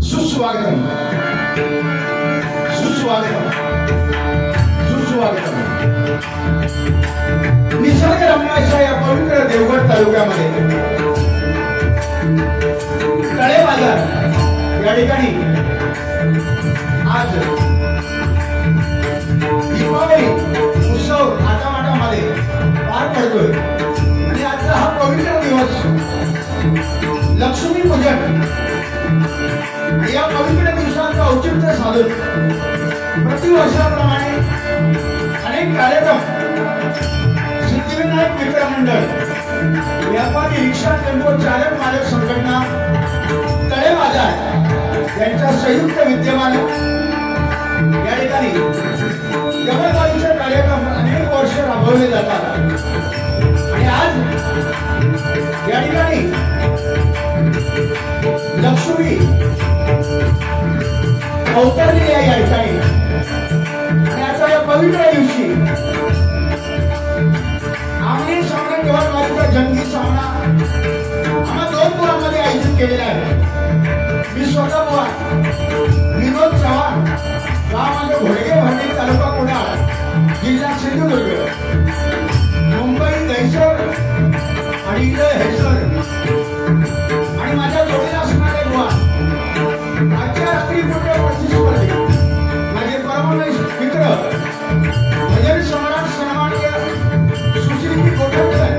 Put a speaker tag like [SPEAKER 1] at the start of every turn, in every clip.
[SPEAKER 1] सुस्वागतम सुस्वागतम सुस्वागतम। निसर्गरम्य अशा या पवित्र देवगड तालुक्यामध्ये तळे बाजार या ठिकाणी आज दीपावली उत्सव थाटामाटामध्ये पार पडतोय आणि आजचा हा पवित्र दिवस लक्ष्मी पूजन या पवित्र दिवसाचं औचित्य साधून प्रतिवर्षाप्रमाणे अनेक कार्यक्रम सिद्धिविनायक मित्र मंडळ, व्यापारी रिक्षा टेम्पो चालक मालक संघटना तळे बाजार यांच्या संयुक्त विद्यमाने या ठिकाणी जबरदस्तीचे कार्यक्रम अनेक वर्ष राबवले जातात आणि आज या ठिकाणी लक्ष्मी अवतरली आहे या ठिकाणी आणि आता या पवित्र दिवशी आमने सामने निवडणुकीचा जंगी सामना आम्हा दोन पुरामध्ये आयोजित केलेला आहे। मी स्वतः बुवा विनोद चव्हाण, गाव माझं घोडगे भरणी, तालुका कुडाळ, जिल्हा सिंधुदुर्ग, मुंबई दहिसर आणि इथं हेसर आणि माझ्या जोडीला असणारे बुवा आजच्या रात्री कुठे प्रतिस्पर्धी माझे परमनिष्ठ मित्र भजन सम्राट सन्माननीय सुश्री कोठाळकर,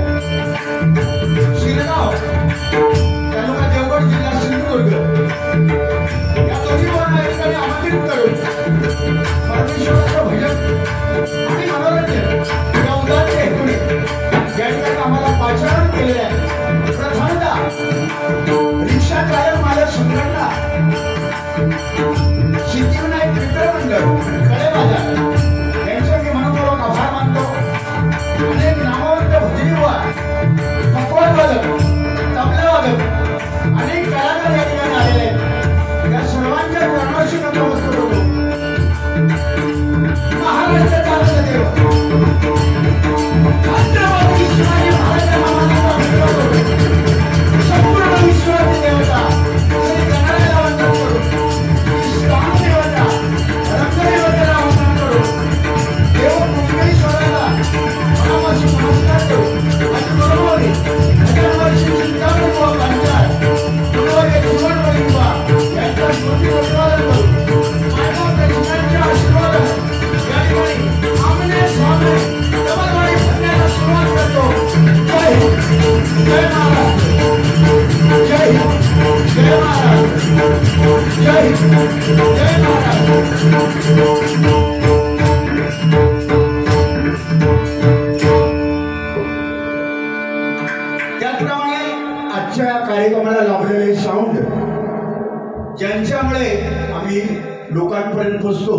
[SPEAKER 1] शिरगाव तालुका देवगड, जिल्हा सिंधुदुर्ग या दोन्ही मुलांना एकाने आमंत्रित करून परमेश्वराचं भजन आणि मनोरंजन या उदात्त हेतूने या ठिकाणी आम्हाला पाचारण केलेले आहे। प्रथमतः रिक्षा चालक मालक संघटना, सिद्धिविनायक मित्र मंडळ तळे बाजार यांचे मी मनपूर्वक आभार मानतो। अनेक नामवंत भजनी बुवा, पकवान वादक, तबला वादक, अनेक कलाकार या ठिकाणी आलेले आहेत। या सर्वांच्या चरणाशी नतमस्तक होतो। महाराष्ट्राचा देव छत्रपती शिवाजी महाराजांना संपूर्ण विश्वाची देवता श्री गणाला वंदन करू, स्थान देवता रंगदेवतेला वंदन करू, देव मुंबईश्वराला मनापासून नमस्कार करू आणि बरोबरी वर्षी चिंतामणी व पंचाळ गुरुवर्य जीवन वैभवा यांचा स्मृती उत्पादन करू। मानव प्रेक्षकांच्या आशीर्वादाने या ठिकाणी आमने सामने जबरदस्ती भरण्याला सुरुवात करतो। जय जय महाराष्ट्र, जय जय महाराष्ट्र, जय जय महाराष्ट्र। त्याचप्रमाणे आजच्या कार्यक्रमाला लाभलेले साऊंड ज्यांच्यामुळे आम्ही लोकांपर्यंत पोहोचतो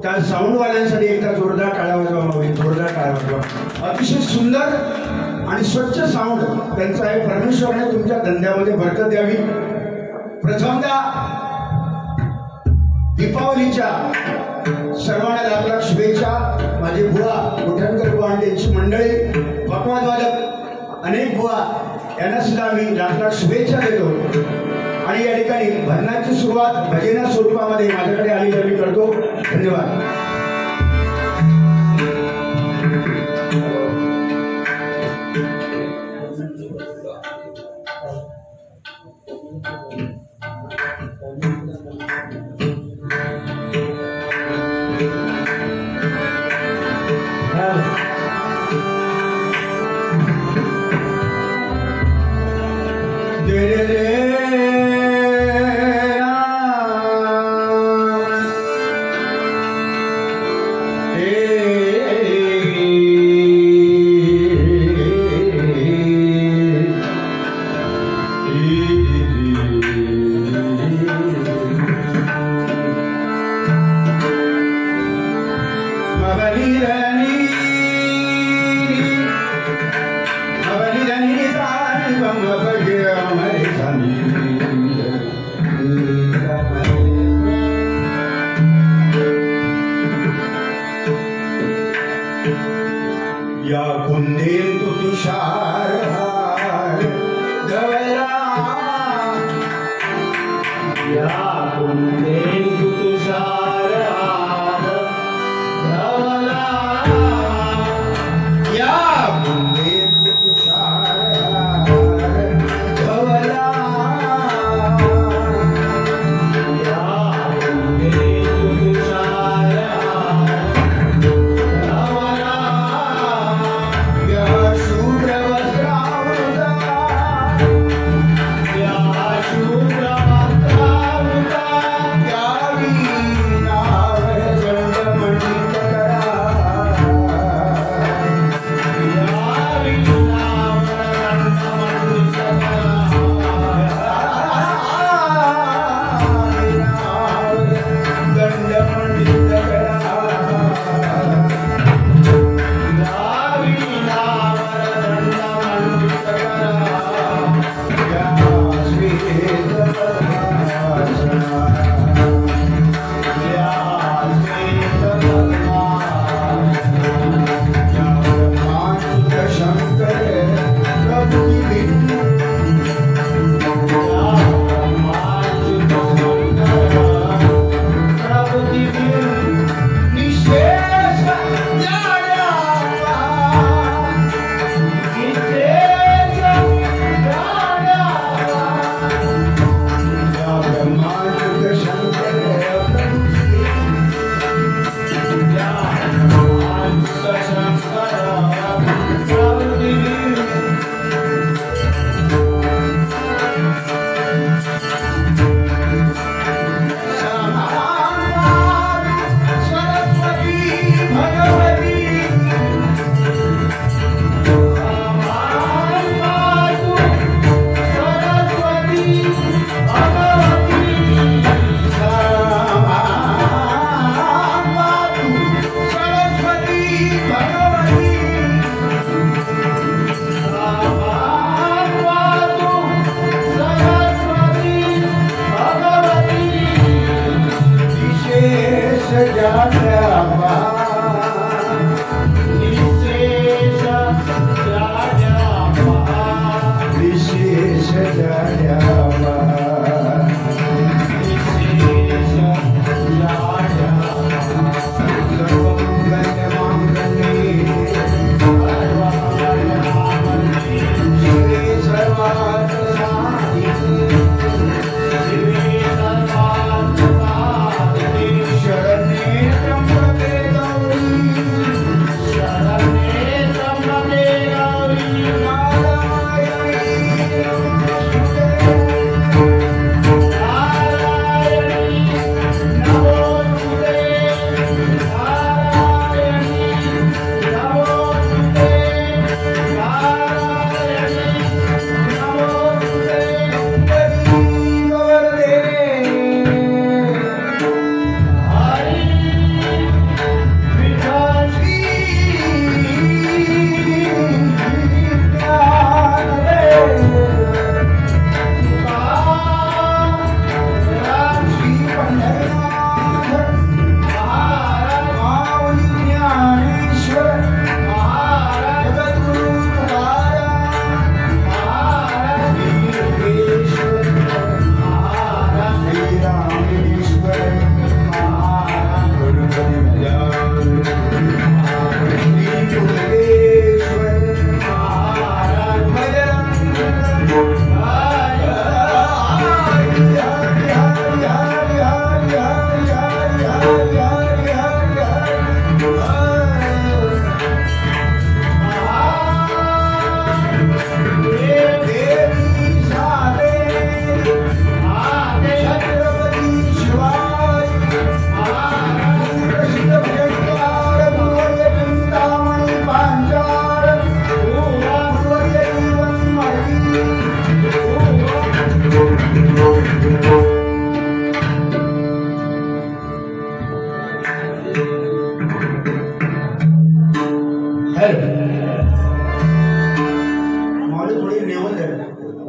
[SPEAKER 1] त्या साऊंडवाल्यांसाठी एकदा जोरदार टाळ्या वाजवा, जोरदार टाळ्या वाजवा। अतिशय सुंदर आणि स्वच्छ साऊंड त्यांचा आहे. परमेश्वराने तुमच्या धंद्यामध्ये बरकत द्यावी. प्रथमदा दीपावलीच्या सर्वांना लाख लाख शुभेच्छा. माझे बुवा कुठणकर बुवा आणि त्यांची मंडळी, पकवादवादक अनेक बुवा यांना सुद्धा मी लाख लाख शुभेच्छा देतो. आणि या ठिकाणी भजनाची सुरुवात भजना स्वरूपामध्ये माझ्याकडे आलेली मी करतो. धन्यवाद.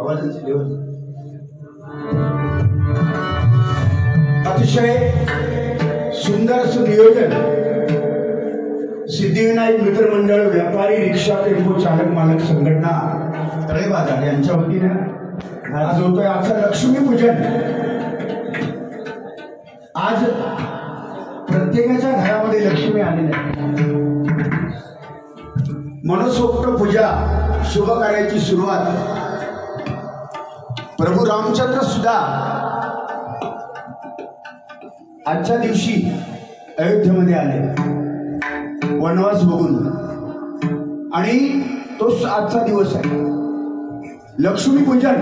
[SPEAKER 1] आवाजाचे लेवल अतिशय सुंदर असं नियोजन सिद्धिविनायक मित्र मंडळ व्यापारी रिक्षा टेम्पो चालक मालक संघटना तळे बाजार यांच्या वतीने आज होतोय आजचं लक्ष्मीपूजन। आज प्रत्येकाच्या घरामध्ये लक्ष्मी आलेली आहे। मनसोक्त पूजा शुभ कार्याची सुरुवात। प्रभू रामचंद्र सुद्धा आजच्या दिवशी अयोध्येमध्ये आले वनवास बघून, आणि तो आजचा दिवस आहे लक्ष्मीपूजन।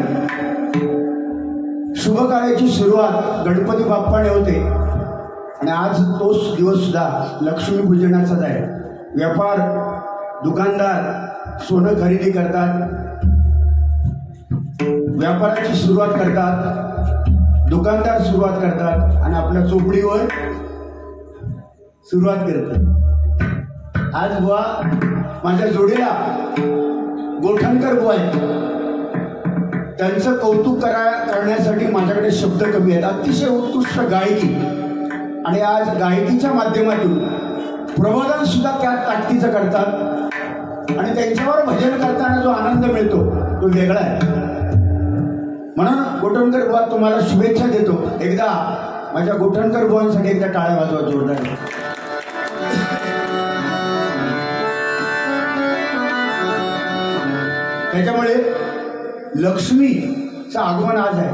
[SPEAKER 1] शुभ कार्याची सुरुवात गणपती बाप्पाने होते आणि आज तोच दिवस सुद्धा लक्ष्मीपूजनाचाच आहे। व्यापार दुकानदार सोनं खरेदी करतात, व्यापाराची सुरुवात करतात, दुकानदार सुरुवात करतात आणि आपल्या चोपडीवर सुरुवात करतात। आज बुवा माझ्या जोडीला गोठणकर बुवा आहेत, त्यांचं कौतुक करण्यासाठी माझ्याकडे शब्द कमी आहेत। अतिशय उत्कृष्ट गायकी, आणि आज गायकीच्या माध्यमातून प्रबोधन सुद्धा त्या ताकदीचं करतात आणि त्यांच्यावर भजन करताना जो आनंद मिळतो तो वेगळा आहे। म्हणून गोठणकर बुवा तुम्हाला शुभेच्छा देतो। एकदा माझ्या गोठणकर बुवांसाठी एकदा टाळ्या वाजवा जोरदार। त्याच्यामुळे लक्ष्मीचं आगमन आज आहे,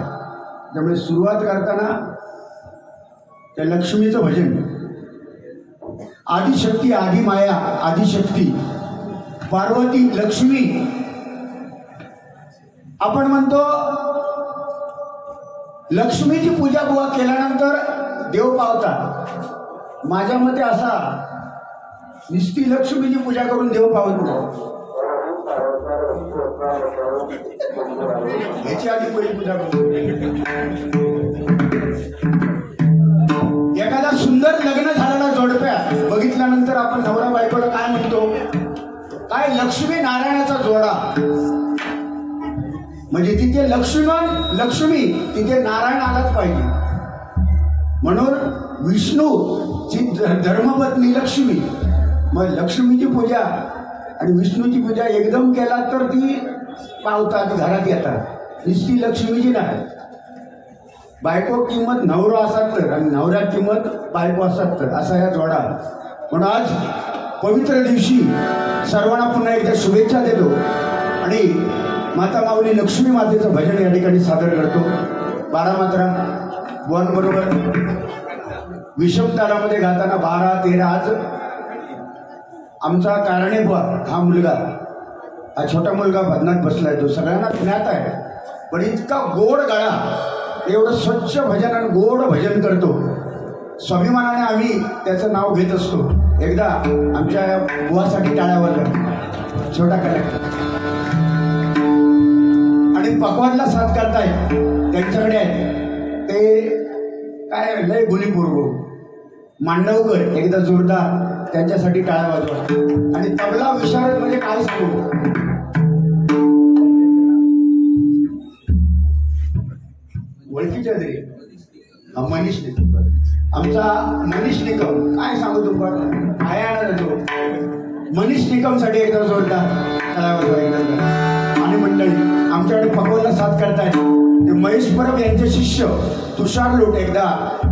[SPEAKER 1] त्यामुळे सुरुवात करताना त्या लक्ष्मीचं भजन। आदिशक्ती आदि माया आदिशक्ती पार्वती लक्ष्मी आपण म्हणतो। लक्ष्मीची पूजा बुवा केल्यानंतर देव पावतात। माझ्या मते असा नुसती लक्ष्मीची पूजा करून देव पावत नाही, याची आधी पहिली पूजा करू। एखादा सुंदर लग्न झालेला जोडप्या बघितल्यानंतर आपण नवरा बायकोला काय म्हणतो, काय लक्ष्मी नारायणाचा जोडा, म्हणजे तिथे लक्ष्मी तिथे नारायण आलाच पाहिजे। म्हणून विष्णूची धर्मपत्नी लक्ष्मी, मग लक्ष्मीची पूजा आणि विष्णूची पूजा एकदम केला तर ती पावतात, घरात येतात। नुसती लक्ष्मीची नाही, बायको किंमत नवरा असतात तर आणि नवऱ्या किंमत बायको असतात तर असा या जोडा। म्हणून आज पवित्र दिवशी सर्वांना पुन्हा एकदा शुभेच्छा देतो आणि माता माऊली लक्ष्मी मातेचं भजन या ठिकाणी सादर करतो। बारामात्रा बुवांबरोबर विषम तालामध्ये गाताना 12-13 आज आमचा कारणे बुवा हा मुलगा, हा छोटा मुलगा भजनात बसलाय, तो सगळ्यांना ज्ञात आहे, पण इतका गोड गळा, एवढं स्वच्छ भजन आणि गोड भजन करतो। स्वाभिमानाने आम्ही त्याचं नाव घेत असतो। एकदा आमच्या बुवासाठी टाळ्या वाजवा, छोटा कलेक्टर। आणि पकवानला साथ करताय त्यांच्याकडे आहे ते काय लय गुलीपूर्व मांडवकर, एकदा जोरदार त्यांच्यासाठी टाळ्या वाजवा। आणि तबला विशारद म्हणजे काय सांगू, ओळखीच्या तरी मनीष निकम, आमचा मनीष निकम, काय सांगू तुम्हाला आयाना जातो। मनीष निकम साठी एकदा जोरदार टाळ्या वाजवा। आणि मंडळी आमच्याकडे पकवानला साथ करतायत ते महेश परब यांचे शिष्य तुषार लोट, एकदा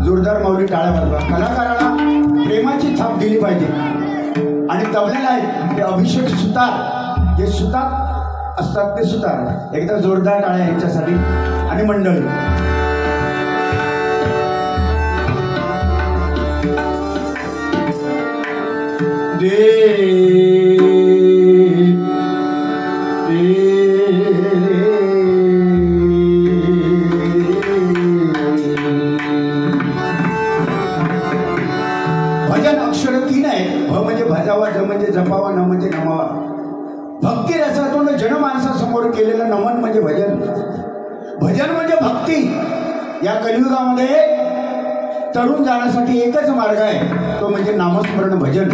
[SPEAKER 1] जोरदार माऊली टाळ्या वाजवा। कलाकाराला प्रेमाची थाप दिली पाहिजे। आणि तबल्याला आहे ते अभिषेक सुतार, जे सुतार असतात ते सुतार, एकदा जोरदार टाळ्या यांच्यासाठी। आणि मंडळी भजन अक्षर 3 आहे। भ म्हणजे भजावा, ज म्हणजे जपावा, न म्हणजे नमावा। भक्ती रसातून जनमानसासमोर केलेलं नमन म्हणजे भजन। भजन म्हणजे भक्ती। या कलियुगामध्ये तरुण जाण्यासाठी एकच मार्ग आहे, तो म्हणजे नामस्मरण भजन,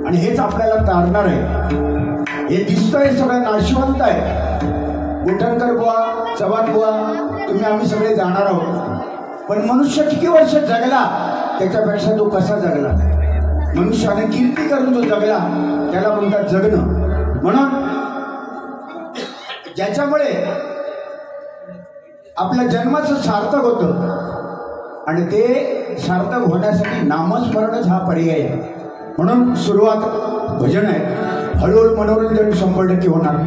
[SPEAKER 1] आणि हेच आपल्याला तारणार आहे। हे दिसतंय सगळं नाशवंत आहे, गोठणकर बुवा, चव्हाण बुवा, तुम्ही आम्ही सगळे जाणार आहोत. पण मनुष्य किती वर्ष जगला त्याच्यापेक्षा तो कसा जगला, मनुष्याने कीर्ती करून जो जगला त्याला म्हणतात जगणं. म्हणून ज्याच्यामुळे आपल्या जन्माचं सार्थक होतं आणि ते सार्थक होण्यासाठी नामस्मरणच हा पर्याय आहे. म्हणून सुरुवात भजन आहे, हळूहळू मनोरंजन 100% होणार.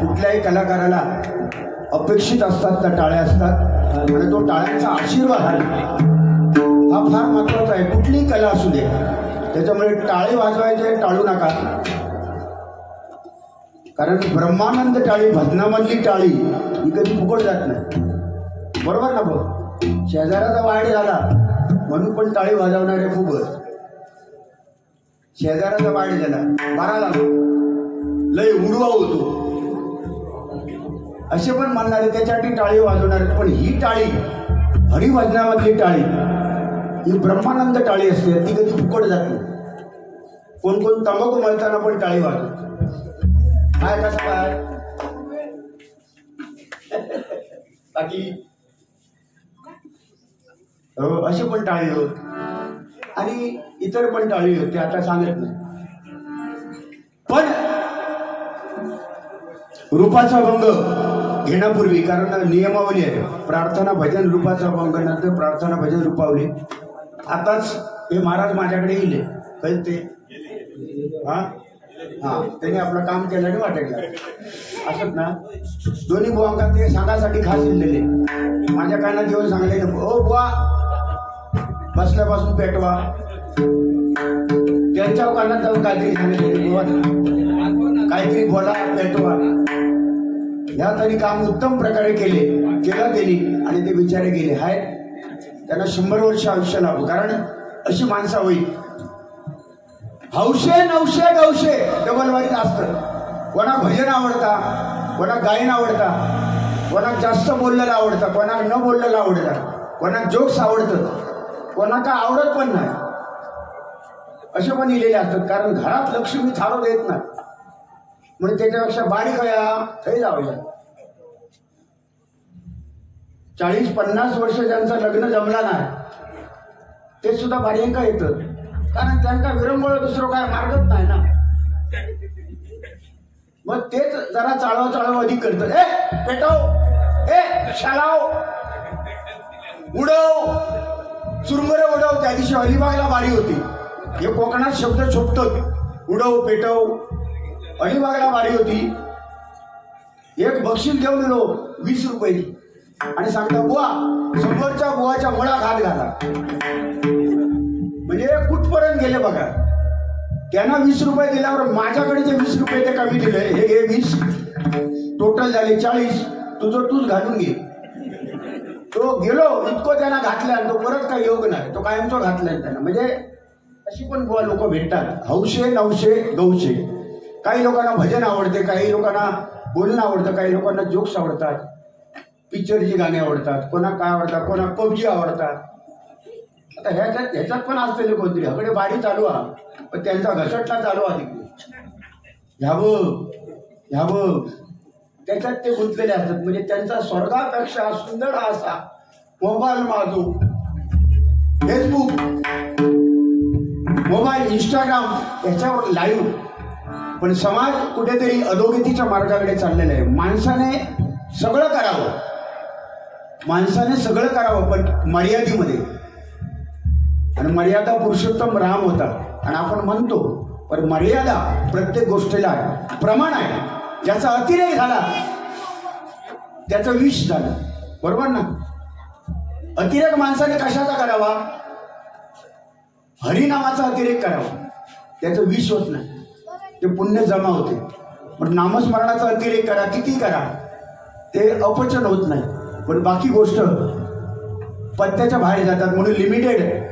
[SPEAKER 1] कुठल्याही कलाकाराला अपेक्षित असतात त्या टाळ्या असतात आणि तो टाळ्यांचा आशीर्वाद हा फार महत्वाचा आहे. कुठलीही कला असू दे त्याच्यामुळे टाळे वाजवायचे टाळू नका. कारण ब्रह्मानंद टाळी भजनामधली टाळी ही कधी फुकट जात नाही. बरोबर ना भाऊ? शेजाराचा वाढ झाला म्हणून पण टाळी वाजवणारे फुकट. शेजाराचा वाढ झाला बारा लागतो लय उडवा होतो असे पण म्हणणारे त्याच्यासाठी टाळी वाजवणार, पण ही टाळी हरिभजनामधली टाळी ही ब्रह्मानंद टाळी असते, ती कधी फुकट जात नाही. कोण कोण तंबाखू मळताना पण टाळी वाजवत, काय कसं काय बाकी असे पण टाळी होत आणि इतर पण टाळी होते, आता सांगत नाही. पण रूपाचा भंग घेण्यापूर्वी, कारण नियमावली आहे, प्रार्थना भजन रूपाचा भंग, नंतर प्रार्थना भजन रूपावली. आताच हे महाराज माझ्याकडे येईल कळते, हा हा त्याने आपलं काम केलं आणि वाटायला असत ना. दोन्ही बुवांका ते सांगासाठी खास दिलेले, माझ्या कानात येऊन सांगले, ओ बुवा बसल्यापासून पेटवा. त्यांच्या कानात जाऊन काहीतरी सांगितले, बुवा काहीतरी बोला, पेटवा. या तरी काम उत्तम प्रकारे केलं त्यांनी आणि ते बिचारे गेले हाय. त्यांना 100 वर्ष आयुष्य लाभो, कारण अशी माणसं होईल. हौशे 900 गवशे डबलवारीत असतं. कोणा भजन आवडता, कोणा गायन आवडता, कोणा जास्त बोललेलं आवडतं, कोणा न बोललेलं आवडतं, कोणा जोक्स आवडतं, कोणा का आवडत पण नाही, असे पण लिहिलेले असतात. कारण घरात लक्ष्मी थारो देत नाही, म्हणून त्याच्यापेक्षा बारीक हे जाऊया. 40-50 वर्ष ज्यांचं लग्न जमला नाही ते सुद्धा बारीक येतं, कारण त्यांना विरंगुळ दुसरं काय मार्गच नाही ना. मग तेच जरा चाळव अधिक करतात. ए पेटव, ए शालाव, उडव, चुरमुरे उडव. त्या दिवशी अलिबागला बारी होती, हे कोकणात शब्द शोभतात, उडव पेटव. अलिबागला बारी होती, एक बक्षीस घेऊन गेलो 20 रुपये आणि सांगता बुवा समोरच्या बुवाच्या मुळात हात घाला. म्हणजे कुठपर्यंत गेले बघा. त्यांना 20 रुपये दिल्यावर माझ्याकडे जे 20 रुपये ते कमी दिले, हे 20 टोटल झाले 40, तुझं तूच घालून घे. तो गेलो इतकं त्यांना घातल्या, तो परत काही योग नाही, तो कायमचा घातलाय त्यांना. म्हणजे अशी पण बुवा लोक भेटतात. हौशे 900 गवशे. काही लोकांना भजन आवडते, काही लोकांना बोलणं आवडतं, काही लोकांना जोक्स आवडतात, पिक्चरची गाणी आवडतात, कोणा काय आवडतात, कोणा पबजी आवडतात. आता ह्याच्यात पण असलेले कोणतरी हकडे बारी चालू आहे, पण त्यांचा घसटला चालू आहे तिकडे, ह्यावं त्याच्यात ते गुंतलेले असतात. म्हणजे त्यांचा स्वर्गापेक्षा सुंदर असा मोबाईल माझो, फेसबुक, मोबाईल, इंस्टाग्राम याच्यावर लाईव्ह. पण समाज कुठेतरी अधोगतीच्या मार्गाकडे चाललेला आहे. माणसाने सगळं करावं, पण मर्यादेमध्ये. आणि मर्यादा पुरुषोत्तम राम होता, आणि आपण म्हणतो पण मर्यादा प्रत्येक गोष्टीला आहे, प्रमाण आहे. ज्याचा अतिरेक झाला त्याचं विष झालं, बरोबर ना. अतिरेक माणसाने कशाचा करावा? हरिनामाचा अतिरेक करावा, त्याचं विष होत नाही, ते पुण्य जमा होते. पण नामस्मरणाचा अतिरेक करा, किती करा, ते अपचन होत नाही, पण बाकी गोष्ट पत्त्याच्या बाहेर जातात. म्हणून लिमिटेड